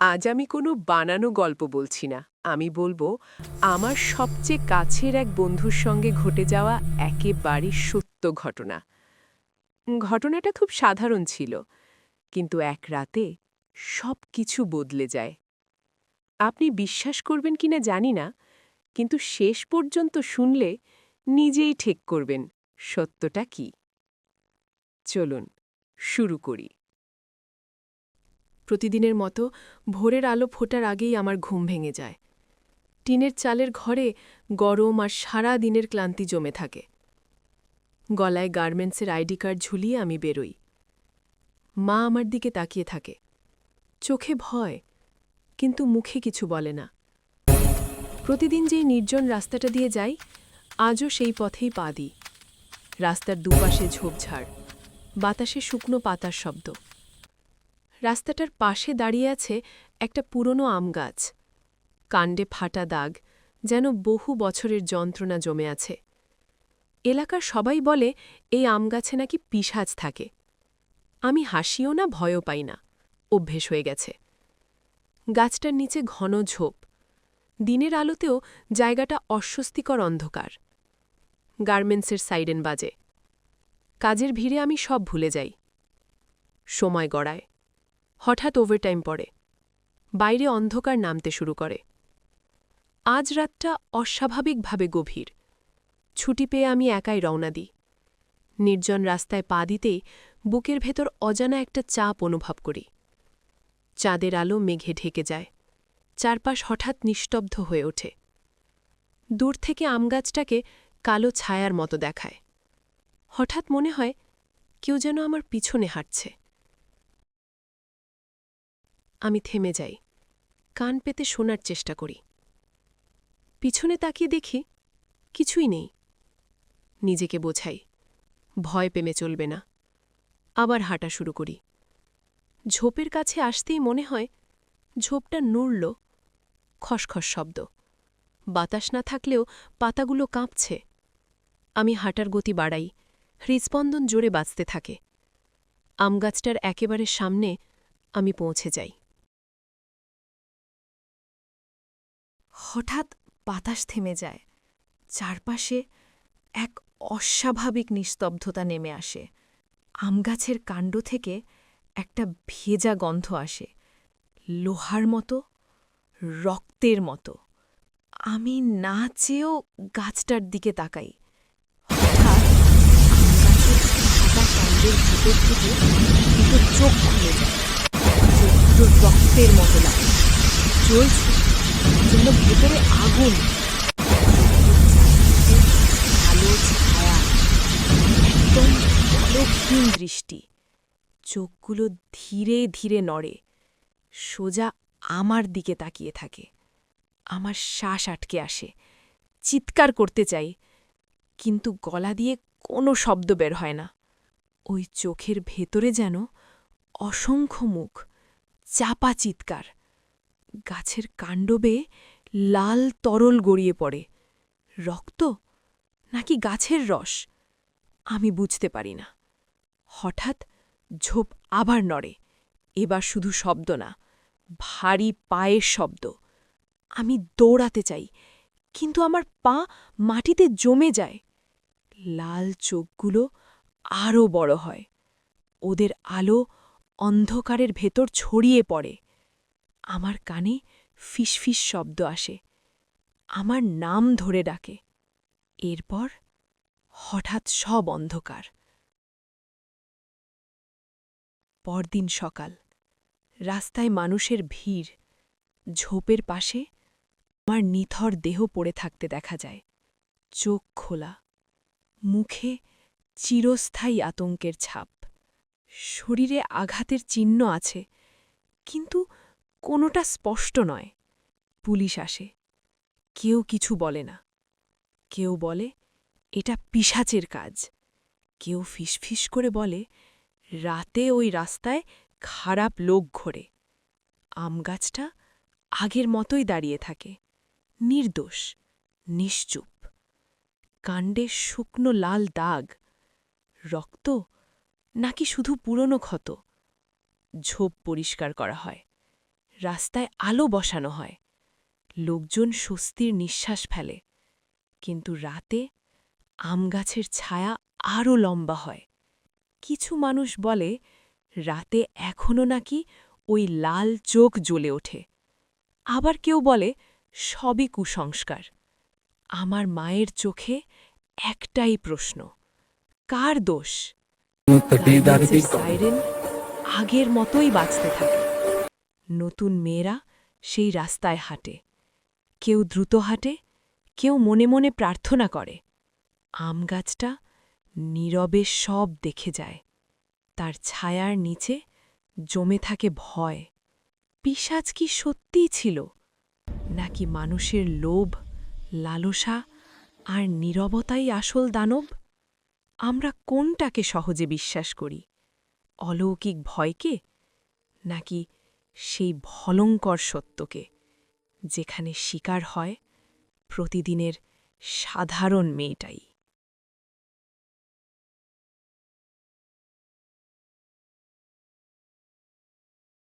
আজ আমি কোনো বানানো গল্প বলছি না। আমি বলবো আমার সবচেয়ে কাছের এক বন্ধুর সঙ্গে ঘটে যাওয়া একেবারে সত্য ঘটনা। ঘটনাটা খুব সাধারণ ছিল, কিন্তু এক রাতে সব কিছু বদলে যায়। আপনি বিশ্বাস করবেন কিনা জানি না, কিন্তু শেষ পর্যন্ত শুনলে নিজেই ঠিক করবেন সত্যটা কি। চলুন শুরু করি। প্রতিদিনের মতো ভোরের আলো ফোটার আগেই আমার ঘুম ভেঙে যায়। টিনের চালের ঘরে গরম আর সারা দিনের ক্লান্তি জমে থাকে। গলায় গার্মেন্টসের আইডি কার্ড ঝুলিয়ে আমি বেরোই। মা আমার দিকে তাকিয়ে থাকে, চোখে ভয়, কিন্তু মুখে কিছু বলে না। প্রতিদিন যেই নির্জন রাস্তাটা দিয়ে যাই, আজও সেই পথেই পা দিই। রাস্তার দুপাশে ঝোপঝাড়, বাতাসে শুকনো পাতার শব্দ। রাস্তাটার পাশে দাঁড়িয়ে আছে একটা পুরনো আম গাছ, কাণ্ডে ফাটা দাগ, যেন বহু বছরের যন্ত্রণা জমে আছে। এলাকার সবাই বলে এই আম গাছে নাকি পিশাচ থাকে। আমি হাসিও না, ভয়ও পাই না, অভ্যেস হয়ে গেছে। গাছটার নিচে ঘন ঝোপ, দিনের আলোতেও জায়গাটা অস্বস্তিকর অন্ধকার। গার্মেন্টসের সাইরেন বাজে। কাজের ভিড়ে আমি সব ভুলে যাই। সময় গড়ায়। হঠাৎ ওভারটাইম পড়ে। বাইরে অন্ধকার নামতে শুরু করে। আজ রাতটা অস্বাভাবিকভাবে গভীর। ছুটি পেয়ে আমি একাই রওনা দিই। নির্জন রাস্তায় পা দিতেই বুকের ভেতর অজানা একটা চাপ অনুভব করি। চাঁদের আলো মেঘে ঢেকে যায়। চারপাশ হঠাৎ নিস্তব্ধ হয়ে ওঠে। দূর থেকে আমগাছটাকে কালো ছায়ার মতো দেখায়। হঠাৎ মনে হয় কেউ যেন আমার পিছনে হাঁটছে। আমি থেমে যাই, কান পেতে শোনার চেষ্টা করি। পিছনে তাকিয়ে দেখি কিছুই নেই। নিজেকে বোঝাই, ভয় পেমে চলবে না। আবার হাঁটা শুরু করি। ঝোপের কাছে আসতেই মনে হয় ঝোপটা নড়ল। খসখস শব্দ। বাতাস না থাকলেও পাতাগুলো কাঁপছে। আমি হাঁটার গতি বাড়াই, হৃৎস্পন্দন জোরে বাজতে থাকে। আমগাছটার একেবারে সামনে আমি পৌঁছে যাই। হঠাৎ বাতাস থেমে যায়। চারপাশে এক অস্বাভাবিক নিস্তব্ধতা নেমে আসে। আমগাছের কাণ্ড থেকে একটা ভেজা গন্ধ আসে, লোহার মতো, রক্তের মতো। আমি না চেয়েও গাছটার দিকে তাকাই। হঠাৎ আমগাছের ফাটা কাণ্ডের ভিতর থেকে দুটো চোখ খুলে যায়। চোখগুলো রক্তের মতো লাগে, জ্বলছে, যেন ভেতরে আগুন। আলো ছায়া, একদম পলকহীন দৃষ্টি। চোখগুলো ধীরে ধীরে নড়ে, সোজা আমার দিকে তাকিয়ে থাকে। আমার শ্বাস আটকে আসে, চিৎকার করতে চাই, কিন্তু গলা দিয়ে কোনো শব্দ বের হয় না। ওই চোখের ভেতরে যেন অসংখ্য মুখ, চাপা চিৎকার। গাছের কাণ্ড বেয়ে লাল তরল গড়িয়ে পড়ে। রক্ত নাকি গাছের রস, আমি বুঝতে পারি না। হঠাৎ ঝোপ আবার নড়ে। এবার শুধু শব্দ না, ভারী পায়ের শব্দ। আমি দৌড়াতে চাই, কিন্তু আমার পা মাটিতে জমে যায়। লাল চোখগুলো আরও বড় হয়। ওদের আলো অন্ধকারের ভেতর ছড়িয়ে পড়ে। আমার কানে ফিসফিস শব্দ আসে। আমার নাম ধরে ডাকে। এরপর হঠাৎ সব অন্ধকার। পরদিন সকাল। রাস্তায় মানুষের ভিড়। ঝোপের পাশে আমার নিথর দেহ পড়ে থাকতে দেখা যায়। চোখ খোলা, মুখে চিরস্থায়ী আতঙ্কের ছাপ। শরীরে আঘাতের চিহ্ন আছে, কিন্তু কোনোটা স্পষ্ট নয়। পুলিশ আসে। কেউ কিছু বলে না। কেউ বলে এটা পিশাচের কাজ। কেউ ফিসফিস করে বলে রাতে ওই রাস্তায় খারাপ লোক ঘোরে। আমগাছটা আগের মতোই দাঁড়িয়ে থাকে, নির্দোষ, নিশ্চুপ। কাণ্ডে শুকনো লাল দাগ। রক্ত নাকি শুধু পুরনো ক্ষত। ঝোপ পরিষ্কার করা হয়। রাস্তায় আলো বসানো হয়, লোকজন স্বস্তির নিঃশ্বাস ফেলে, কিন্তু রাতে আমগাছের ছায়া আরও লম্বা হয়। কিছু মানুষ বলে রাতে এখনও নাকি ওই লাল চোখ জ্বলে ওঠে। আবার কেউ বলে সবই কুসংস্কার। আমার মায়ের চোখে একটাই প্রশ্ন, কার দোষ? গার্মেন্টসের সাইরেন আগের মতোই বাজতে থাকে। নতুন মেয়েরা সেই রাস্তায় হাঁটে, কেউ দ্রুত হাঁটে, কেউ মনে মনে প্রার্থনা করে। আমগাছটা নীরবে সব দেখে যায়, তার ছায়ার নিচে জমে থাকে ভয়। পিশাচ কি সত্যিই ছিল, নাকি মানুষের লোভ, লালসা আর নীরবতাই আসল দানব? আমরা কোনটাকে সহজে বিশ্বাস করি, অলৌকিক ভয়কে নাকি সেই ভয়ঙ্কর সত্যকে, যেখানে শিকার হয় প্রতিদিনের সাধারণ মেয়েটাই?